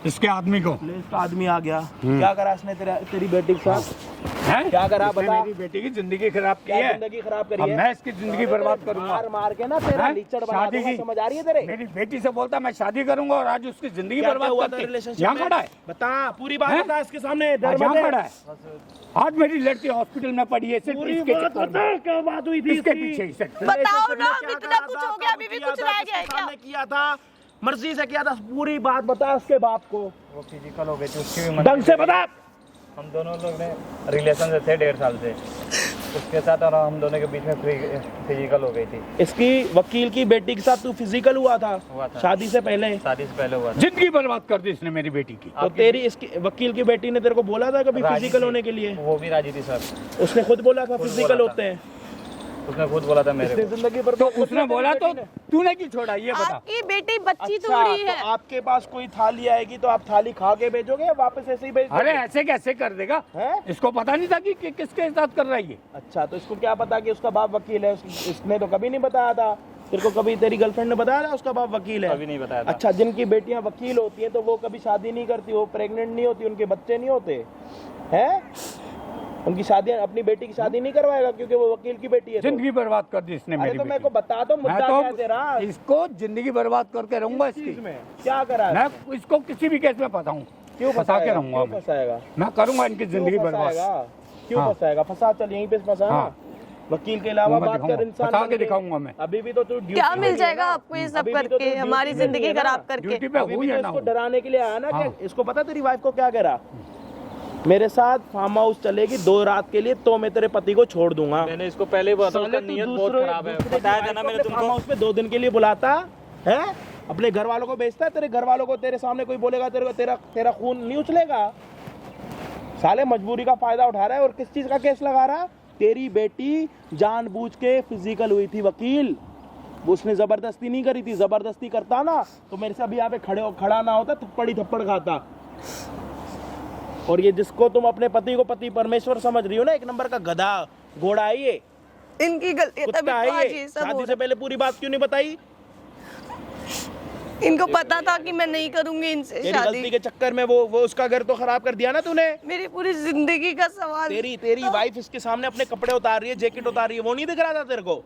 इसके आदमी को ले, इसका आदमी आ गया, क्या करा इसने तेरी बेटी के साथ? है, क्या करा इसने बता? मेरी बेटी की जिंदगी खराब की क्या है। जिंदगी खराब करी अब है? मैं इसकी जिंदगी बर्बाद करूंगा। मार मार के ना तेरा हैं? लीचड़ बना शादी दूंगा, की। समझ आ रही है तेरे? मेरी बेटी से बोलता मैं शादी करूंगा और आज उसकी जिंदगी क्या बर्बाद हुआ था करके रिलेशनशिप यहाँ में? खड़ा है। बता, पूरी बात हैं? बता इसके सामने, डर आज मत यहाँ है। खड़ा है। आज मेरी लड़की हॉस्पिटल में पड़ी है सिर्फ पूरी इसके बात चक्कर बता, में, क्या बात हुई थी इसके इसकी? पीछे इसे। बताओ ना, क्या इतना करा कुछ था, हो गया, कब अभी भी किया कुछ था, रह किसके गया है क्या? सामने किया था, मर्जी से किया था, पूरी बात बता उसके बाप को, वो फिजिकल हो गई थी, उसकी भी ढंग से बता। हम दोनों लोग ने रिलेशन से थे 1.5 साल से, उसके साथ और हम दोनों के बीच में फिजिकल हो गई थी। इसकी वकील की बेटी के साथ तू फिजिकल हुआ था हुआ था। शादी से पहले? शादी से पहले हुआ था। जिंदगी बर्बाद कर दी इसने मेरी बेटी की। तो तेरी इसकी वकील की बेटी ने तेरे को बोला था कभी राजी फिजिकल थी। होने के लिए? वो भी राजी थी सर, उसने खुद बोला था खुद फिजिकल बोला था। होते हैं? उसने खुद बोला था मेरे इसने को। जिंदगी पर तो उसने बोला तो तूने क्यों छोड़ा ये बता। आपकी बेटी बच्ची अच्छा, थोड़ी तो है। आपके पास कोई थाली आएगी तो आप थाली खा के भेजोगे या वापस ऐसे ही भेज अरे दोगे? ऐसे कैसे कर देगा, हैं? इसको पता नहीं था कि किसके साथ कर रहा है ये। अच्छा, तो इसको क्या पता कि उसका बाप वकील है? इसने तो कभी नहीं बताया था तेरे को, कभी तेरी गर्लफ्रेंड ने बताया था उसका बाप वकील है? अभी नहीं बताया था। अच्छा, जिनकी बेटियां वकील होती हैं तो वो कभी शादी नहीं करती, वो प्रेग्नेंट नहीं होती, उनके बच्चे नहीं होते हैं? उनकी शादी, अपनी बेटी की शादी नहीं करवाएगा क्योंकि वो वकील की बेटी है तो? जिंदगी बर्बाद कर दी इसने अरे मेरी तो मेरे को बेटी। बता दो मुद्दा क्या है तेरा? मैं तो इसको जिंदगी बर्बाद करके रहूंगा इस चीज इसकी। में क्या करा है? मैं इसको किसी भी केस में फंसाऊं, क्यों फंसा के फंसाएगा? रहूंगा क्यों मैं। फंसाएगा? मैं करूंगा इनकी क्यों जिंदगी बर्बाद। फंसाएगा? क्यों हाँ। फंसाएगा? फंसा, चल यहीं पे फंसा ना। हाँ। वकील के अलावा बात कर इंसान फंसा बन के के। दिखाऊंगा मैं। अभी भी तो तू ड्यूटी क्या पे मिल ही है जाएगा ना? आपको ये सब अभी भी तो तू करके, ड्यूटी हमारी पे ही जिंदगी है ना? खराब करके? ड्यूटी पे अभी हूँ भी या तो ना इसको हूँ। डराने के लिए आया ना हाँ। कि इसको पता तेरी वाइफ को क्या कह रहा, मेरे साथ फार्म हाउस चलेगी 2 रात के लिए तो मैं तेरे पति को छोड़ दूंगा। मैंने इसको पहले ही बताया, उसका नीयत बहुत खराब है, बताया था ना मैंने फार्म तुमको। हाउस पे 2 दिन के लिए बुलाता है, अपने घर वालों को बेचता है, तेरे घर वालों को तेरे सामने कोई बोलेगा तेरा खून नहीं उछलेगा। साले मजबूरी का फायदा उठा रहा है। और किस चीज का केस लगा रहा? तेरी बेटी जानबूझ के फिजिकल हुई थी वकील, उसने जबरदस्ती नहीं करी थी। जबरदस्ती करता ना तो मेरे से अभी यहाँ पे खड़ा ना होता, थप्पड़ खाता। और ये जिसको तुम अपने पति को पति परमेश्वर समझ रही हो ना, 1 नंबर का गधा घोड़ा है ये, इनकी गलती है, तभी कुत्ता तो आज है ये ये। सब हो शादी रहा से पहले पूरी बात क्यों नहीं बताई? है। इनको पता था कि मैं नहीं करूंगी इनसे तेरी गलती शादी। के चक्कर में वो उसका घर तो खराब कर दिया ना तूने। मेरी पूरी जिंदगी का सवाल। तेरी वाइफ इसके सामने अपने कपड़े उतार रही है, जैकेट उतार रही है, वो नहीं दिख रहा था तेरे को?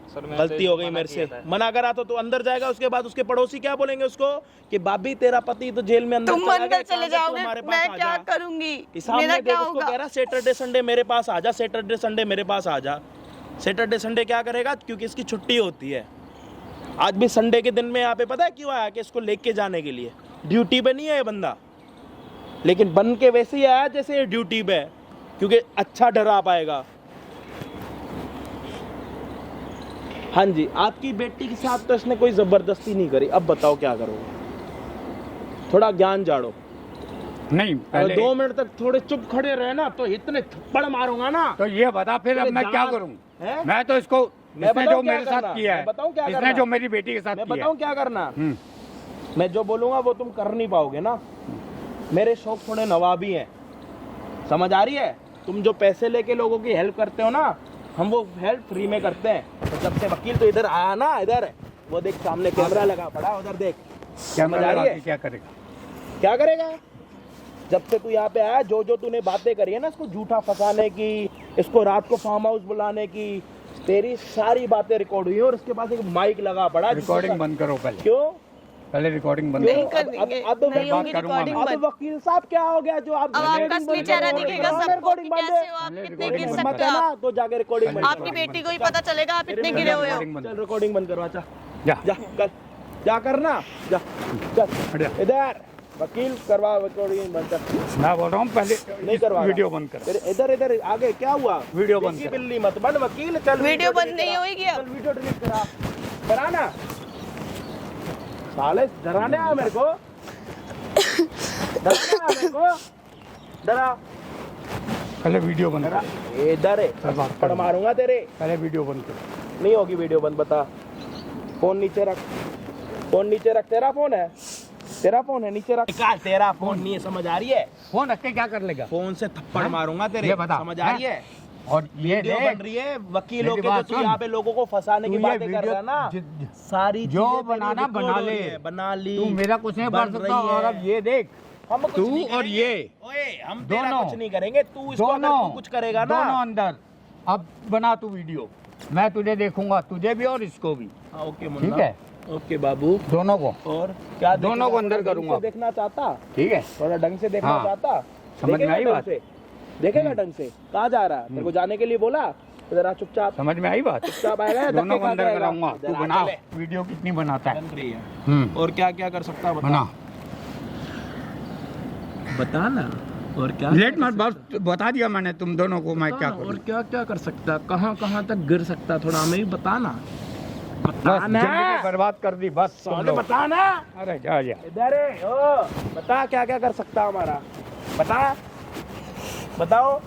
सर, मैंने गलती तो हो गई मना मेरे किया से। था। मना करा तो तू अंदर जाएगा, उसके बाद उसके पड़ोसी क्या बोलेंगे उसको कि भाभी तेरा पति तो जेल में अंदर तुम चला गया, अंदर कहाँ चले से तू जाओगे, हमारे पास मैं आ क्या जा। करूंगी? कि सामने मेरा देख क्या उसको होगा? कह रहा सैटरडे संडे मेरे पास आ जा, सैटरडे संडे मेरे पास आ जा। सैटरडे संडे क्या करेगा? क्योंकि इसकी छुट्टी होती है। आज भी संडे के दिन में यहाँ पे पता है क्यों आया? कि इसको लेके जाने के लिए। ड्यूटी पे नहीं है ये बंदा, लेकिन बन के वैसे ही आया जैसे ये ड्यूटी पे है, क्योंकि अच्छा डरा पाएगा। हाँ जी, आपकी बेटी के साथ तो इसने कोई जबरदस्ती नहीं करी। अब बताओ क्या करोगे? थोड़ा ज्ञान झाड़ो। नहीं अगर पहले 2 मिनट तक थोड़े चुप खड़े रहे ना तो इतने थप्पड़ मारूंगा ना। तो ये बता फिर अब मैं क्या जान- करूं? हैं? मैं तो इसको, मैं इसने बताऊं जो क्या मेरे करना? साथ किया मैं बताऊं क्या है, इसने करना? जो मेरी बेटी के साथ मैं किया बताऊं है। क्या करना? हम्म, मैं जो बोलूंगा वो तुम कर नहीं पाओगे ना। मेरे शौक थोड़े नवाबी हैं, समझ आ रही है? तुम जो पैसे लेके लोगों की हेल्प करते हो ना, हम वो हेल्प फ्री में करते हैं। तो जब से वकील तो इधर आया ना, इधर वो देख सामने कैमरा लगा पड़ा, उधर देख। क्या समझ आ रही है? क्या करेगा? क्या करेगा? जब से तू यहाँ पे आया, जो जो तूने बातें करी है ना, इसको झूठा फंसाने की, इसको रात को फार्म हाउस बुलाने की, तेरी सारी बातें रिकॉर्ड हुई है। और उसके पास एक माइक लगा पड़ा। रिकॉर्डिंग बंद करो पहले, क्यों? पहले रिकॉर्डिंग बंद नहीं करो। कर देंगे, अब नहीं बात होगी करूंगा रिकॉर्डिंग मैं। अब बंद। वकील साहब क्या हो गया जो आप अब आपका असली चेहरा दिखेगा सबको कि कैसे हो आप, कितने गिर रिकॉर्डिंग सकते हो ना आप। तो जाके रिकॉर्डिंग बंद आपकी बेटी को ही पता चलेगा आप इतने गिरे हुए हो। रिकॉर्डिंग बंद चल रिकॉर्डिंग बंद करवा। जा जा जा कर, जा करना, जा हट चल जा। इधर वकील करवा रिकॉर्डिंग बंद कर। मैं बोल रहा हूँ पहले नहीं करवा वीडियो बंद कर। तेरे इधर इधर आगे क्या हुआ? वीडियो बंद देखी कर। बिल्ली मत बन वकील। चल वीडियो बंद delete नहीं करा। होगी अब। चल वीडियो डिलीट करा ना। साले डराने आया मेरे को, डराने आया मेरे को, डरा पहले वीडियो बंद डरा। कर। इधर है, चल बात पड़ कर। मारूंगा तेरे। पहले वीडियो बंद कर। नहीं होगी वीडियो बंद। बता, फोन नीचे रख, फोन नीचे रख। तेरा फोन है, तेरा फोन है, नीचे रख। निकाल, तेरा फोन नहीं है, समझ आ रही है? फोन रख के क्या कर लेगा? फोन से थप्पड़ हैं? मारूंगा तेरे, ये बता, समझ आ रही है? और ये वीडियो देख, बन रही है वकीलों मेरी के, बात जो तू सुन। यहाँ पे लोगों को फंसाने की तू ये बातें कर रहा है ना, वीडियो सारी जो चीजें तेरी बनाना record बना हो ले। रही है, बना ली। तू मेरा कुछ नहीं बन कर सकता। रही और है। अब ये देख, हम कुछ तू नहीं और करेंगे। ये ओए, हम तेरा दोनों कुछ नहीं करेंगे। तू इसको अगर दोनों तू कुछ करेगा ना, दोनों अंदर। अब बना तू वीडियो, मैं तुझे देखूंगा, तुझे भी और इसको भी। हाँ, ओके ठीक मुन्ना, है? ओके बाबू। दोनों को। और क्या दोनों देखना? को अंदर थोड़ा ढंग करूंगा। से देखना चाहता, ठीक है? थोड़ा ढंग से देखना हाँ। चाहता। समझ में देखेगा आई ढंग बात? से? देखेगा ढंग से? कहाँ जा रहा है? तेरे को जाने के लिए बोला? इधर आ चुपचाप, समझ में आई बात? चुपचाप आएगा या दोनों धक्के को खा अंदर जाएगा? कराऊंगा। इधर तू आ, बना चले। वीडियो कितनी बनाता है। बन रही है। और क्या क्या कर सकता है बता? बना। बता ना। और क्या लेट मत, बस बता दिया मैंने तुम दोनों को मैं क्या और करूँ। क्या क्या कर सकता? कहाँ कहाँ तक गिर सकता? थोड़ा हमें भी बता ना। बस जिंदगी बर्बाद कर दी बस तुम साले लोग। बता ना। अरे जा जा। इधर है, ओ बता क्या क्या कर सकता हमारा? बता, बताओ।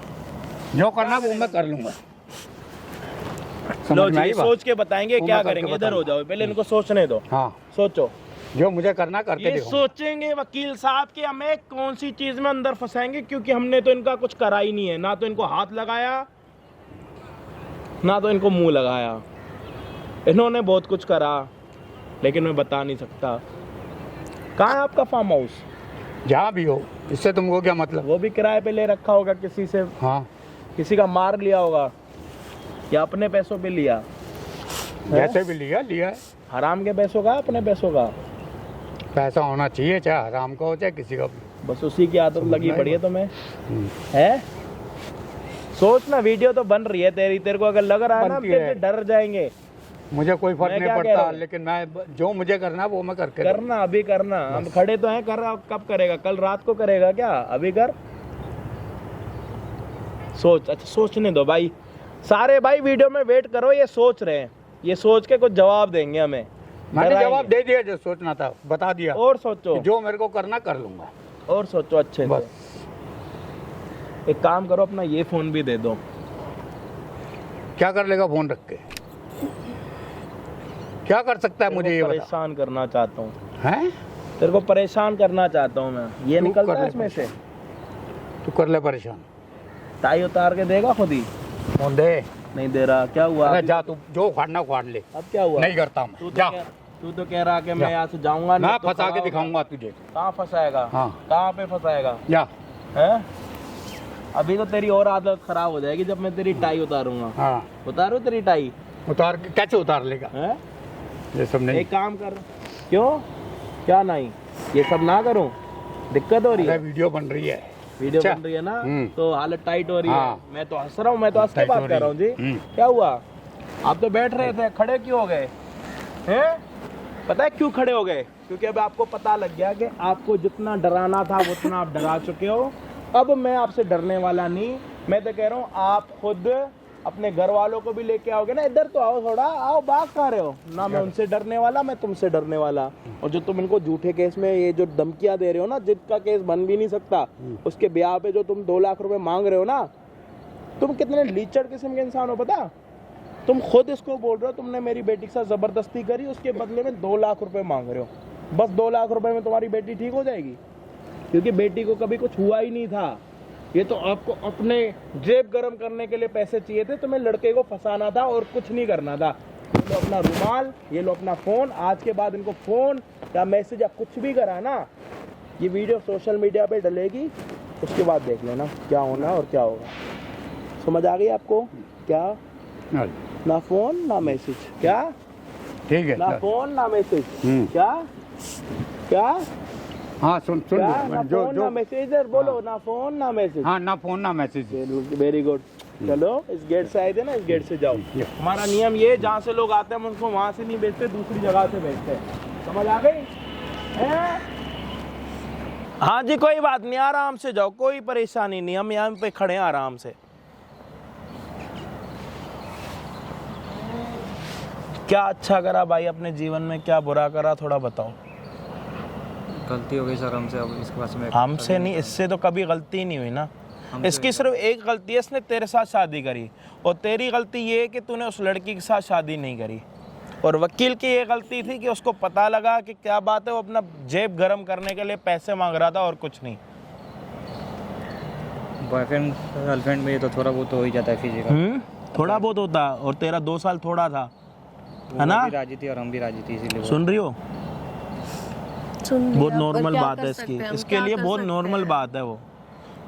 जो करना वो मैं कर लूंगा। लो समझ में आई जी, बात? सोच के बताएंगे वो क्या मैं करके करेंगे। इधर हो बताऊंगा। जाओ, पहले इनको सोचने दो। हाँ, सोचो। जो मुझे करना करके ये देखो। सोचेंगे वकील साहब कि हमें कौन सी चीज में अंदर फंसाएंगे, क्योंकि हमने तो इनका कुछ करा ही नहीं है। ना तो इनको हाथ लगाया, ना तो इनको मुंह लगाया। इन्होंने बहुत कुछ करा, लेकिन मैं बता नहीं सकता। कहाँ है आपका फार्म हाउस? जहाँ भी हो, इससे तुमको क्या मतलब? वो भी किराए पे ले रखा होगा किसी से, हाँ, किसी का मार लिया होगा, या अपने पैसों पे लिया? जैसे भी लिया लिया है। हराम के पैसों का, अपने पैसों का? पैसा होना चाहिए, चाहे हराम का हो चाहे किसी का भी। बस उसी की आदत लगी समझ पड़ी है तुम्हें, हम्म। है? सोच ना, वीडियो तो बन रही है तेरी, तेरे को अगर लग रहा है ना बनती तेरे है। से डर जाएंगे, मुझे कोई फर्क मैं नहीं क्या कह पड़ता, रहा हूँ? लेकिन मैं जो मुझे करना है वो मैं करके करना अभी करना, हम खड़े तो हैं, कर रहा, कब करेगा? कल रात को करेगा क्या? अभी कर, सोच। अच्छा सोचने दो भाई, सारे भाई वीडियो में वेट करो, ये सोच रहे हैं, ये सोच के कुछ जवाब देंगे हमें। मैंने डराएंगे। जवाब दे दिया, जो सोचना था बता दिया, और सोचो, जो मेरे को करना कर लूंगा। और सोचो अच्छे बस से। एक काम करो, अपना ये फोन भी दे दो। क्या कर लेगा फोन रख के? क्या कर सकता है मुझे ये बता? परेशान करना चाहता हूँ, हैं? तेरे को परेशान करना चाहता हूँ मैं, ये तू निकलता कर है ले इसमें से। तू कर ले परेशान। टाई उतार के देगा खुद ही? फोन दे। नहीं दे रहा, क्या हुआ? अरे जा, तू जो उखाड़ना उखाड़ ले, अब क्या हुआ? नहीं करता तू मैं। तो जा, तू तो कह रहा कि मैं जा। यहाँ से जाऊंगा नहीं, मैं तो फंसा खड़ा के होगा। दिखाऊंगा तुझे। कहाँ फंसाएगा? हाँ। कहाँ पे फंसाएगा? जा। हैं? अभी तो तेरी और आदत खराब हो जाएगी जब मैं तेरी टाई उतारूंगा। हाँ, उतारू तेरी टाई? उतार के कैसे उतार लेगा? हैं? ये सब नहीं। एक काम कर, क्यों, क्या नहीं, ये सब ना करूं? दिक्कत हो रही अरे है? वीडियो बन रही है। वीडियो अच्छा। बन रही है ना, हम्म। तो हालत टाइट हो रही है। हाँ। मैं तो हंस रहा हूँ, मैं तो हंस के टाइट बात हो कर रहा हूँ जी। रही है। क्या हुआ? आप तो बैठ रहे थे, खड़े क्यों हो गए हैं? पता है क्यों खड़े हो गए? क्योंकि अब आपको पता लग गया कि आपको जितना डराना था उतना आप डरा चुके हो। अब मैं आपसे डरने वाला नहीं, मैं तो कह रहा हूँ आप खुद अपने घर वालों को भी लेके आओगे ना, इधर तो आओ थोड़ा, आओ, भाग कहाँ रहे हो ना? मैं उनसे डरने वाला, मैं तुमसे डरने वाला। और जो तुम इनको झूठे केस में ये जो धमकियां दे रहे हो ना, जिसका केस बन भी नहीं सकता, उसके ब्याह पे जो तुम 2 लाख रुपए मांग रहे हो ना, तुम कितने लीचड़ किस्म के इंसान हो पता? तुम खुद इसको बोल रहे हो तुमने मेरी बेटी के साथ जबरदस्ती करी, उसके बदले में 2 लाख रुपए मांग रहे हो। बस 2 लाख रुपए में तुम्हारी बेटी ठीक हो जाएगी? क्योंकि बेटी को कभी कुछ हुआ ही नहीं था, ये तो आपको अपने जेब गरम करने के लिए पैसे चाहिए थे, तुम्हें लड़के को फंसाना था और कुछ नहीं करना था। ये लो अपना रुमाल, ये लो अपना फोन, आज के बाद इनको फोन या मैसेज या कुछ भी करा ना, ये वीडियो सोशल मीडिया पे डलेगी, उसके बाद देख लेना क्या होना और क्या होगा। समझ आ गई आपको? क्या? हाँ, ना फोन ना मैसेज, क्या? ठीक है। ना चल। फोन ना मैसेज, हम्म। क्या? क्या? हाँ, सुन क्या? ना जो फोन ना जो मैसेज, बोलो ना फोन ना मैसेज। हाँ, ना फोन ना मैसेज। Very good. चलो इस गेट से आए थे ना, इस गेट से जाओ। हमारा नियम ये, जहाँ से लोग आते हैं हम उनको वहाँ से नहीं भेजते, दूसरी जगह से भेजते हैं। समझ आ गई? हाँ जी, कोई बात नहीं, आराम से जाओ, कोई परेशानी नहीं, हम यहाँ पे खड़े हैं आराम से। क्या अच्छा करा भाई अपने जीवन में, क्या बुरा करा, थोड़ा बताओ। गलती हो गई सर हमसे, अब इसके पास में हमसे नहीं, इससे तो कभी गलती नहीं हुई ना। इसकी सिर्फ एक गलती है, इसने तेरे साथ शादी करी, और तेरी गलती ये है कि तूने उस लड़की के साथ शादी नहीं करी। और वकील की ये गलती थी कि उसको पता लगा कि क्या बात है, वो अपना जेब गरम करने के लिए पैसे मांग रहा था और कुछ नहीं। बॉयफ्रेंड गर्लफ्रेंड में ये तो थोड़ा बहुत तो हो ही जाता है फिजिकल। थोड़ा बहुत होता, और तेरा 2 साल थोड़ा था, है ना? वो भी राजी थी और हम भी राजी थी, इसीलिए सुन रही हो? सुन लिया, बहुत पर नॉर्मल क्या बात कर है सकते इसकी, हैं हम, इसके क्या लिए कर बहुत सकते नॉर्मल हैं? बात है। वो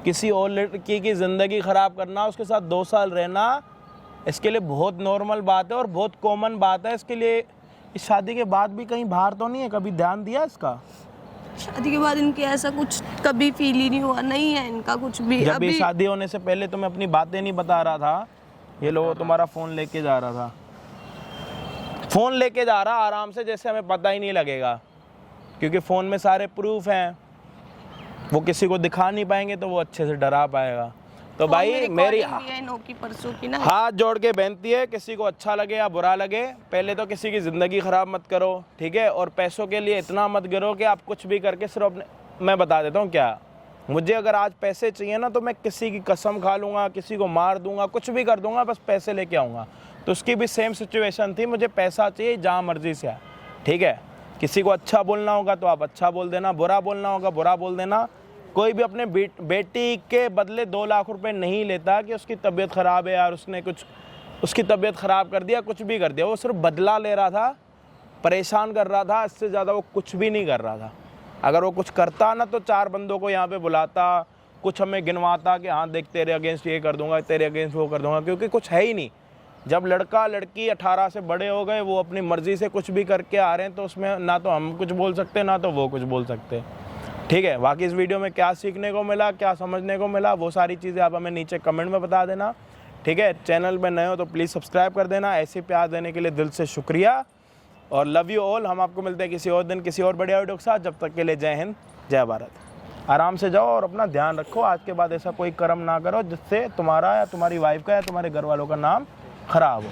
किसी और लड़की की ज़िंदगी ख़राब करना, उसके साथ 2 साल रहना, इसके लिए बहुत नॉर्मल बात है और बहुत कॉमन बात है। इसके लिए इस शादी के बाद भी कहीं बाहर तो नहीं है? कभी ध्यान दिया इसका? शादी के बाद इनके ऐसा कुछ कभी फील ही नहीं हुआ, नहीं है इनका कुछ भी। जब अभी भी शादी होने से पहले तुम्हें अपनी बातें नहीं बता रहा था, ये लोग तुम्हारा फ़ोन लेके जा रहा था, फ़ोन लेके जा रहा आराम से, जैसे हमें पता ही नहीं लगेगा, क्योंकि फ़ोन में सारे प्रूफ हैं, वो किसी को दिखा नहीं पाएंगे तो वो अच्छे से डरा पाएगा। तो भाई मेरी परसों की ना, हाथ जोड़ के बेनती है, किसी को अच्छा लगे या बुरा लगे, पहले तो किसी की ज़िंदगी ख़राब मत करो, ठीक है? और पैसों के लिए इतना मत गिरो कि आप कुछ भी करके सिर्फ अपने, मैं बता देता हूँ क्या, मुझे अगर आज पैसे चाहिए ना तो मैं किसी की कसम खा लूँगा, किसी को मार दूँगा, कुछ भी कर दूँगा, बस पैसे लेके आऊँगा। तो उसकी भी सेम सिचुएशन थी, मुझे पैसा चाहिए जहाँ मर्जी से आए, ठीक है? किसी को अच्छा बोलना होगा तो आप अच्छा बोल देना, बुरा बोलना होगा बुरा बोल देना। कोई भी अपने बेटी के बदले 2 लाख रुपए नहीं लेता कि उसकी तबीयत ख़राब है यार, उसने कुछ उसकी तबीयत ख़राब कर दिया, कुछ भी कर दिया। वो सिर्फ बदला ले रहा था, परेशान कर रहा था, इससे ज़्यादा वो कुछ भी नहीं कर रहा था। अगर वो कुछ करता ना तो 4 बंदों को यहाँ पे बुलाता, कुछ हमें गिनवाता कि हाँ देख तेरे अगेंस्ट ये कर दूंगा, तेरे अगेंस्ट वो कर दूंगा, क्योंकि कुछ है ही नहीं। जब लड़का लड़की 18 से बड़े हो गए, वो अपनी मर्ज़ी से कुछ भी करके आ रहे हैं, तो उसमें ना तो हम कुछ बोल सकते ना तो वो कुछ बोल सकते। ठीक है, बाकी इस वीडियो में क्या सीखने को मिला, क्या समझने को मिला, वो सारी चीज़ें आप हमें नीचे कमेंट में बता देना। ठीक है, चैनल पे नए हो तो प्लीज़ सब्सक्राइब कर देना। ऐसे प्यार देने के लिए दिल से शुक्रिया और लव यू ऑल। हम आपको मिलते हैं किसी और दिन किसी और बढ़िया वीडियो के साथ। जब तक के लिए जय हिंद, जय भारत। आराम से जाओ और अपना ध्यान रखो। आज के बाद ऐसा कोई कर्म ना करो जिससे तुम्हारा या तुम्हारी वाइफ का या तुम्हारे घर वालों का नाम खराब हो।